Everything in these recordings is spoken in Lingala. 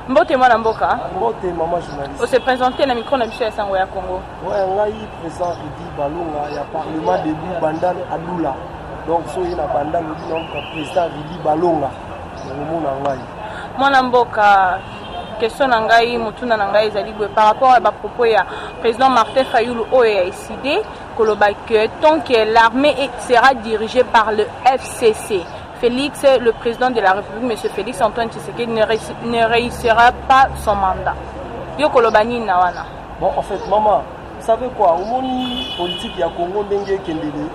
Mbote mwana mboka. Mbote maman journaliste. On se présenter na micro na biso ya sango ya Congo. Ouais, ngai président Ridi Balonga ya parlement debout Bandan Adoula. Donc so ina Bandan donc président Ridi Balonga. Mona ngai. Mwana mboka question na ngai mutuna na ngai ezali boye par rapport à ba propos ya président Martin Fayulu oyo a décidé que tant que l'armée sera dirigée par le FCC. Félix, le président de la République, M. Félix Antoine Tshisekedi, ne réussira pas son mandat. Yo kolobani na wana. Bon, en fait, maman, vous savez quoi, au monde politique ya Congo ndenge kendele.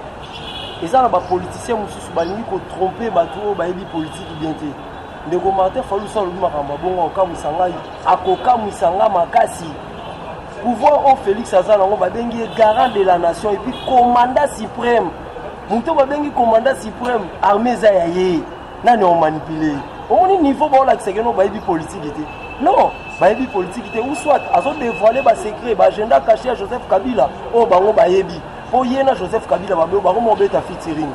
Eza na ba politiciens mususu balingi ko tromper bato ba yebi politique bien te. Ndeko Martin Fayulu sa lobi makamba bongo okamusanga akokamusanga makasi. Pouvoir au Félix Azala ngo babengi garant de la nation et puis commandant suprême. Mouto babengi commandant suprême armée za yaye nani on manipulé au niveau ba la kisegeno ba yebi politique était non ba yebi politique était ou soit azo dévoiler ba secret ba agenda caché à Joseph Kabila o bango ba yebi po yena Joseph Kabila ba bango mo beta featuring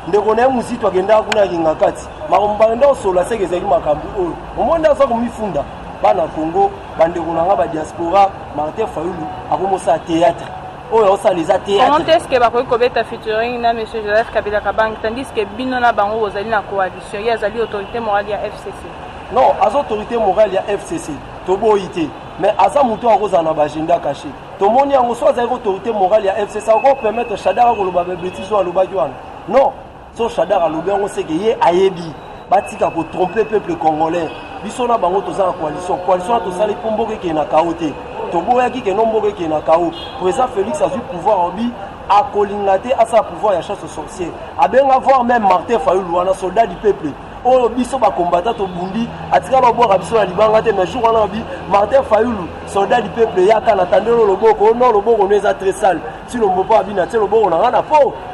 ndeko na muzito agenda kuna kingakati makomba ndo sola segezeli makambu oyo omonda za kumifunda bana Congo bandeko na nga ba diaspora Martin Fayulu akomosa théâtre. Comment est-ce que bakoki kobeta featuring na monsieur Joseph Kabila Kabang tandis que bino na bango ozali na coalition ya zali autorité morale ya FCC? Non, az autorité morale ya FCC toboité mais aza muto akoza na agenda caché. Tomoni yango so azali autorité morale ya FCC ko permettre Shadara ko loba bêtise wa loba jwana. Non, so Shadara loba on sait que ye ayebi batika ko tromper peuple congolais. Biso na bango toza na coalition to sali pomboke ke na kaote. Toboyaki ke nomboke ke na kao. Président Félix a eu pouvoir en lui à colingate à sa pouvoir ya chasse aux sorciers. A bien avoir même Martin Fayulu wana soldat du peuple. Oh biso ba combattant to bundi atika lo boka biso na libanga te mais jour wana bi Martin Fayulu soldat du peuple yaka na tandelo loboko non loboko neza très sale. Si le mbopa abina te loboko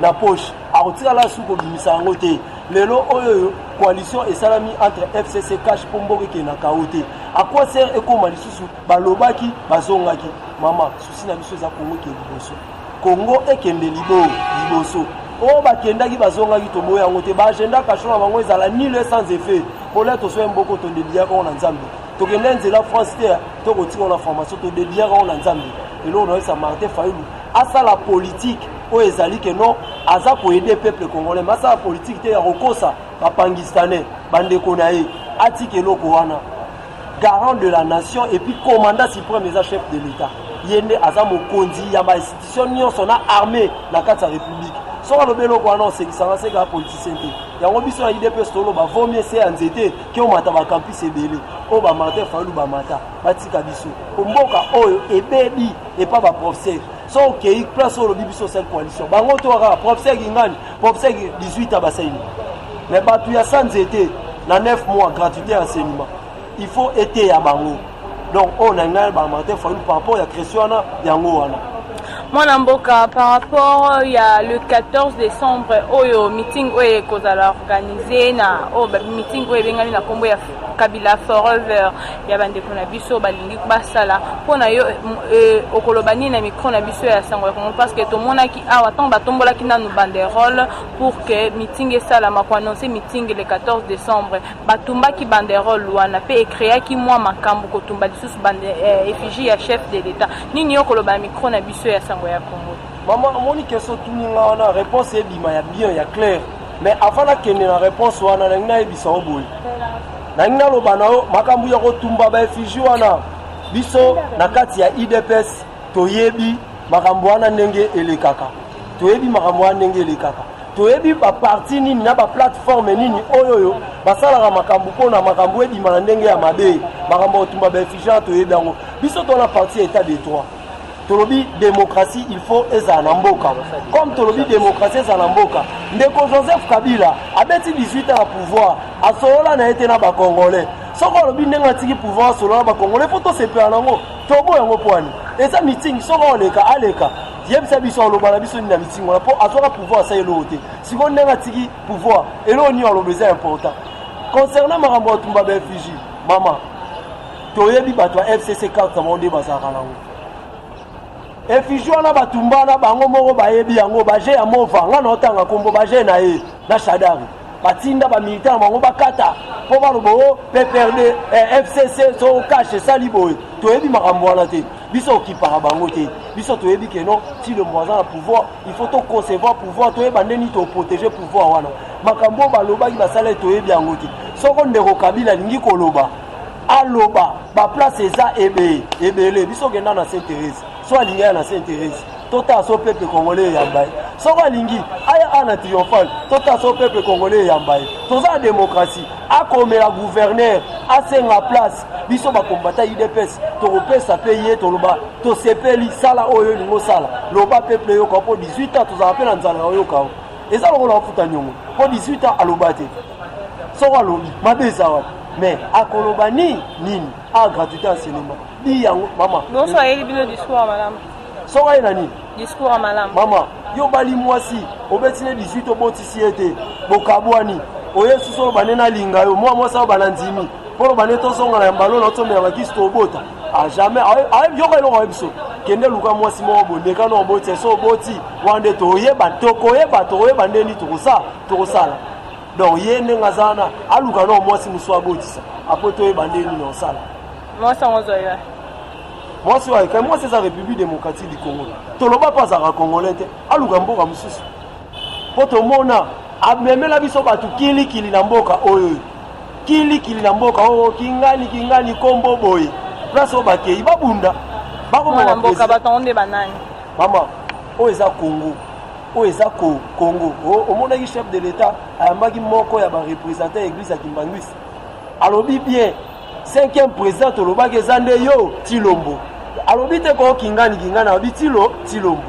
na poche. A otira la suko bimisa ngote. Lelo oyo coalition et salami entre FCC cash pomboke ke na kaote. À quoi sert ekoma lisusu balobaki bazongaki mama susi na biso za Congo ke liboso Congo ekende liboso o bakendaki bazongaki tobo yango te ba agenda kashona bango ezala nul sans effet pour l'être so mboko to dedia ko na nzambe to kende nzela France te to ko tika na formation to dedia ko na nzambe elo no sa Martin Fayulu asa la politique o ezali ke non aza ko aider peuple congolais masa la politique te ya kokosa ba pangistanais bande konae atike loko wana garant de la nation et puis commandant suprême des chefs de l'État. Yende azamo kondi ya ba institution nyonso na armée na kati ya république. So ka lobelo ko annonce ki sanga seka politicien te. Yango biso na IDP stolo ba vomie se anzete ki o mata ba campus ebele. O ba Martin Fayulu ba mata batika biso. Mboka oyo ebebi et pas ba professeur. So ke place o lobi biso cette coalition. Bango to ka professeur ngani, professeur 18 abasaini. Mais batu ya sanzete na 9 mois gratuité enseignement. Il faut être à Bango. Donc, on a un Martin Fayulu par rapport à la création de Yango. Mwana mboka par rapport il y a le 14 décembre oyo meeting oyo kozala organisé na meeting oyo bengami na kombo ya Kabila Forever ya bandeko na biso balingi basala pona yo okolobani na micro na biso ya sango ya Congo parce que to monaki awa tant batombola ki nanu banderole pour que meeting esala mako annoncer meeting le 14 décembre batumba ki banderole wana pe créer ki moi makambo kotumba lisusu bande effigie ya chef de l'état nini yo koloba micro na biso ya sango ya Congo. Maman moni question tuninga wana réponse e bima ya bien ya clair mais avant la kende na réponse wana na ngina e bisa oboy na ngina lo banao makambu ya kotumba ba effigie wana biso na kati ya IDPS toyebi makambu wana ndenge elekaka toyebi makambu wana ndenge elekaka toyebi ba parti nini na ba plateforme nini oyoyo basalaka makambu pona makambu e bima na ndenge ya mabe makambu otumba ba effigie toyebi yango biso to na parti état de droit. Tolobi démocratie il faut ezanamboka comme tolobi démocratie ezanamboka ndeko Joseph Kabila abeti 18 ans à pouvoir asolola na été na ba congolais soko lobi ndenga tiki pouvoir solola ba congolais photo se pe anango tobo yango poani eza meeting soko oleka aleka yebisa biso lobala biso ni na meeting wala po azoka pouvoir sa elote siko ndenga tiki pouvoir elo ni olobeza important concernant makambo tumba ba FJ mama toyebi bato FCC carte monde bazaka nango effigie na batumba na bango moko bayebi yango baje ya mova nga na otanga kombo baje na ye na Shadari batinda bamilitaire bango bakata mpo baloba o PPRD FCC so cache esali boye toyebi makambo wana te biso okipaka bango te biso toyebi ke non ti le moisin na pouvoir il faut toconcevoir pouvoir toyeba ndeni toprotéger pouvoir wana makambo balobaki basala toyebi yango te soko ndeko Kabila alingi koloba aloba baplace eza ebele biso okenda na Sainte-Thérèse so alingi ya na Sainte-Thérèse tota so peuple congolais yambaye soko alingi aya ana triomphal tota so peuple congolais yambaye toza démocratie akomela gouverneur asenga place biso bakombata IDPS tokopesa pe ye toloba tosepeli sala oyo lingo sala loba peuple yoka po 18 ans tozala pe na nzala oyoka eza lokola bafuta nyongo po 18 ans aloba te soko alobi mabe eza wana mais akoloba nini gratuité enseignement bi yango mama bonso ayeli bino discours madame soko ye nani discours malamu mama yo bali mwasi obetine 18 obotisi ete bokabwani oye suso banena linga yo mwasi oyo banandimi polo bane tosonga na mbalo na tomela bakisi tobota a jamais ayebi yoko eloko ayebiso kende luka mwasi moko bondeka na oboti so oboti wande tokoyeba ndeni tokosala donc ye ndenge aza wana aluka na mwasi mosu abotisa apo toyeba ndeni na osala mwasi yango ozoya mwasi waye kai mwasi eza République démocratique du Congo toloba mpo azalaka congolais te aluka mboka mosusu mpo tomona amemela biso bato kilikili na mboka oyo kilikili na mboka oyo kingani kombo boye place oyo bakei babunda bakomona mboka bato nde banani mama oyo eza Congo oyo eza Congo omonaki chef de l'état ayambaki moko ya barepresentant ya église ya Kimbangwisi alobi bien 5e président tolobaki eza nde yo Tilombo alobi te ko kingani alobi Tilombo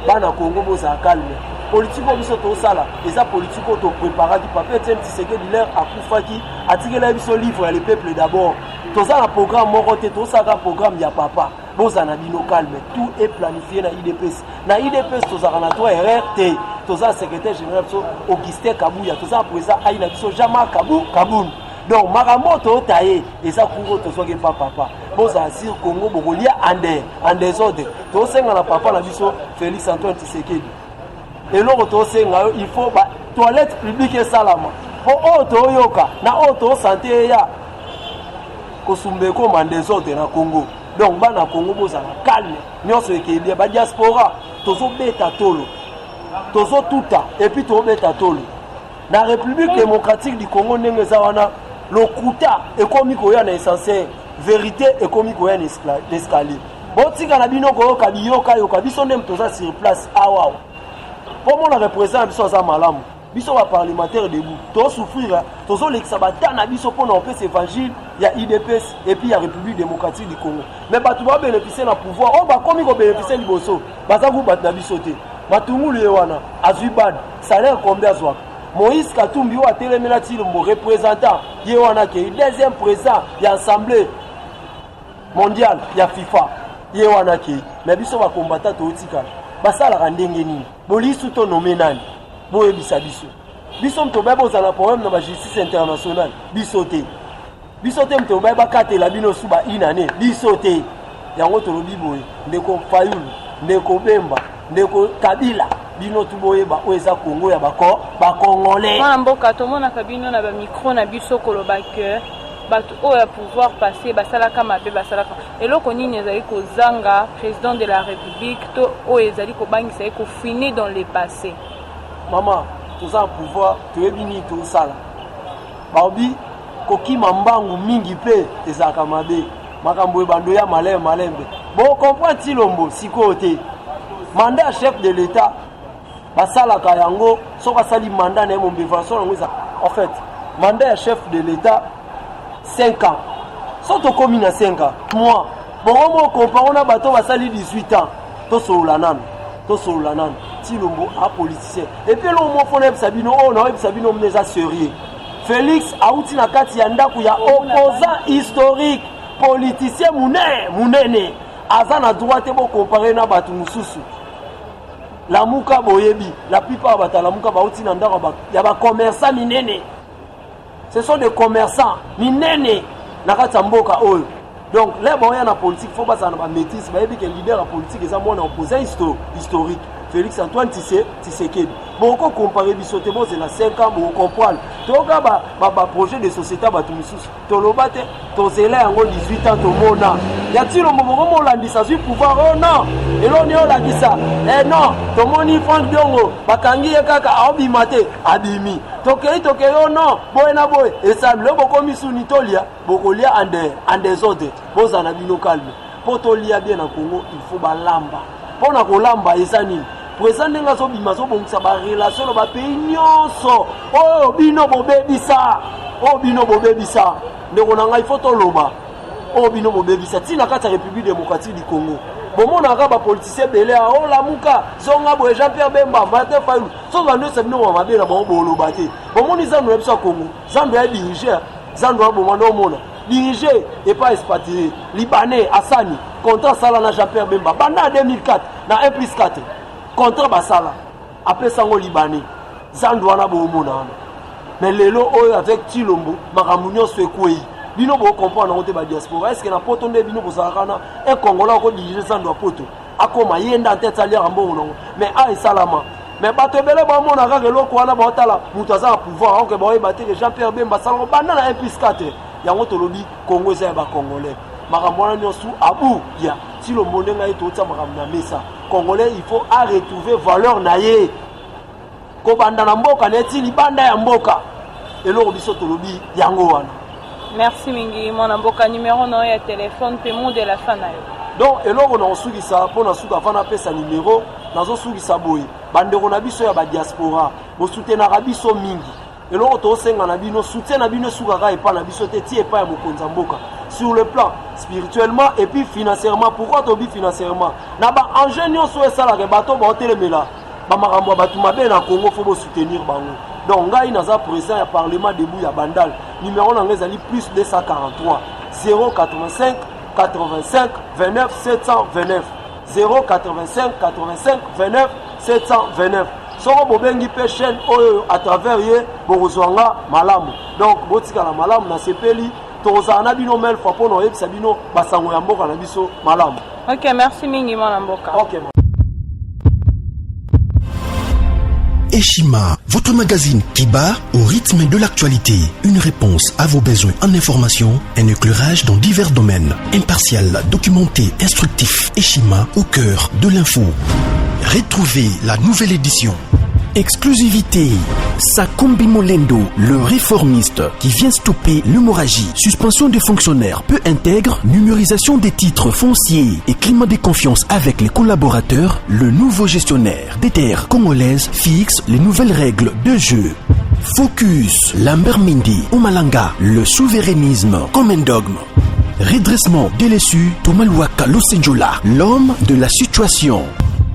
bana Congo bozala calme politique biso tosala eza politique to préparaki papa Etienne Tshisekedi l'air akufaki atikela biso livre ya le peuple d'abord toza na programme moko te tosaka programme ya papa boza na bino calme tout est planifié na IDPS tozaka na 3 erreur te toza secrétaire général so Augustin Kabuya toza président ayi na biso Jean-Marc Kabun donc makambo totaye eza kungo tozoke pa papa boza sur Congo bokolia en désordre tosenga na papa na biso Félix Antoine Tshisekedi eloko tosenga il faut ba toilette publique esalama po oyo toyoka na oyo tosante ya kosumbeko en désordre na Congo donc bana Congo bozala calme nyonso ekebia ba diaspora tozobeta tolo tozotuta et puis tobeta tolo na République démocratique du Congo ndenge eza wana lokuta ekomi koya na essentiel vérité ekomi koya na escalier botika na bino koyoka biyoka biso nde toza sur place awa pour mon représentant biso aza malamu biso ba parlementaire debout to souffrir tozolekisa batana biso pona on peut évangile ya IDPS et puis ya République démocratique du Congo mais batu ba bénéficier na pouvoir on ba komi ko bénéficier liboso baza ku bat na biso te matungulu ye wana azwibad salaire combien azwa Moïse Katumbi ou a téléména Tilombo représentant ye wana ke deuxième président ya assemblée mondiale ya FIFA ye wana ke mais biso ba combattant to tika basala ndenge nini bolisu to nomé nani boyebisa biso mto ba bozala problème na ba justice internationale biso te mto ba katela bino suba inane biso te yango to lobi boye ndeko Fayulu ndeko Bemba ndeko Kabila bino tuboyeba oeza Congo ya bakongolais mwana mboka tomonaka bino na bamikro na biso koloba ke bato oyo ya pouvoir passé basalaka mabe basalaka eloko nini ezali kozanga président de la république to oyo ezali kobangisa ye kofine dans le passé mama toza pouvoir toyebi nini tosala baobi kokima mbangu mingi mpe ezalaka mabe makambo ebando ya malembe comprendre Tilombo sikoyo te mandat ya chef de l'état basalaka yango soka sali mandat na mon bévason yango en fait mandat ya chef de l'état 5 ans soto komi na 5 ans moi bongo comparo na bato basali 18 ans tosolola nanu Tilombo a politicien et puis lo mo fona ebisabino o na ebisabino mneza sérieux Félix auti na kati ya ndaku ya opposant historique politicien munene aza na droite bo comparer na bato mususu Lamuka boyebi la plupart bata lamuka bauti na ndako ya ba commerçants minene ce sont des commerçants minene na kati mboka oyo donc les boya na politique faut pas ça na maîtrise bayebi que leader la politique eza mwana opposant historique Félix Antoine Tshisekedi Beaucoup comparer bisoté bon c'est la 5 ans pour comprendre. Toka ba projet de société ba tumisusu. Tolobate tozela yango 18 ans to mona. Ya tilo momo landisa su pouvoir oh non. Et l'on est là qui ça. Eh non, to moni Frank Diongo bakangi kaka abimate abimi. Tokei oh non, boy na boy. Et ça le boko misuni tolia, boko lia en désordre. Boza na bino calme. Pour tolia bien en Congo, il faut ba lamba. Pour na ko lamba ezani. Président nga so bima so bongisa ba relation no ba pays nyonso. Oh bino bobebisa. Oh bino bobebisa. Ndeko na ngai faut toloba. Oh bino bobebisa. Tina kata République démocratique du Congo. Bomona ka ba politicien belé a oh la muka zonga bo Jean-Pierre Bemba Martin Fayulu. So ba no sabino wa mabela ba boloba te. Bomoni zando ebisa Congo. Zando ya diriger. Zando ya bomano mona. Diriger et pas expatrié. Libanais Hassani contrat sala na Jean-Pierre Bemba. Banda 2004 na 1+4. Contre Basala, après Sango Libanais, Zandouana Boumona. Mais lelo avec Tilombo, Maramounion Swekoué, Bino Bo comprendre dans la diaspora. Est-ce que na poto de Bino Bosarana, un Congolais qui dirige Zandoua Poto, Akoma Yenda tête alliée en bon nom, mais Aïe Salama. Mais bateau belle bon on a regardé l'eau qu'on a batala, Moutaza pouvoir, que Boy battre Jean-Pierre Bemba Salon, Banana 1+4. Yango lobby Congo Zeba Congolais. Maramwana Nyosu Abou, ya, si le monde n'a été autant Maramna Mesa. Congolais, il faut retrouver valeur naïe. Kobanda na mboka neti libanda ya mboka. Elo biso tolobi yango wana. Merci mingi mon mboka numéro no ya téléphone pe mo de la fin na yo. Donc elo na osugisa pona suka fana pesa numéro nazo sugisa boy. Bandeko na biso ya ba diaspora, bo soutenaka biso mingi. Elo to senga na bino soutien na bino suka ka epa na biso te ti epa ya mokonza mboka. Sur le plan spirituellement et puis financièrement. Pourquoi tu dis financièrement? Na ba ingénieur so ça la bateau ba telemela. Ba makambo batu mabe na Congo faut soutenir bango. Donc ngai naza président ya parlement debout ya Bandal. Numéro na ngezali plus 243 085 85 29 729 085 85 29 729. Soko bobengi pe chaîne oyo à travers ye bozwanga malamu. Donc botika la malamu na sepeli. Ok, merci mingi mon mboka. Ok. Eshima, votre magazine qui bat au rythme de l'actualité. Une réponse à vos besoins en information, un éclairage dans divers domaines. Impartial, documenté, instructif. Eshima au cœur de l'info. Retrouvez la nouvelle édition. Exclusivité, Sakombi Molendo, le réformiste qui vient stopper l'hémorragie, suspension des fonctionnaires peu intègre, numérisation des titres fonciers et climat de confiance avec les collaborateurs, le nouveau gestionnaire des terres congolaises fixe les nouvelles règles de jeu. Focus, Lambert Mindi, Omalanga, le souverainisme comme un dogme. Redressement délaissé, Tomaluaka Losenjola, l'homme de la situation.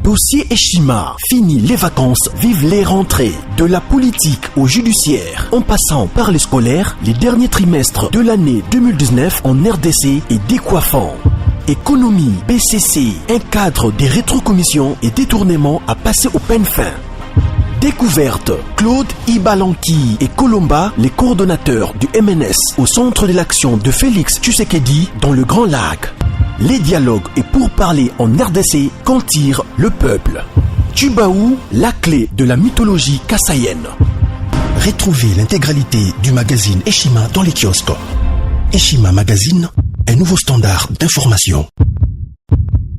Dossier Eshima, fini les vacances, vive les rentrées. De la politique au judiciaire, en passant par les scolaires, les derniers trimestres de l'année 2019 en RDC est décoiffant. Économie, BCC, un cadre des rétrocommissions et détournements à passer au peine fin. Découverte, Claude Ibalanki et Colomba, les coordonnateurs du MNS au centre de l'action de Félix Tshisekedi dans le Grand Lac. Les dialogues et pourparlers en RDC qu'en tire le peuple. Tubaou, la clé de la mythologie kassaïenne. Retrouvez l'intégralité du magazine Eshima dans les kiosques. Eshima Magazine, un nouveau standard d'information.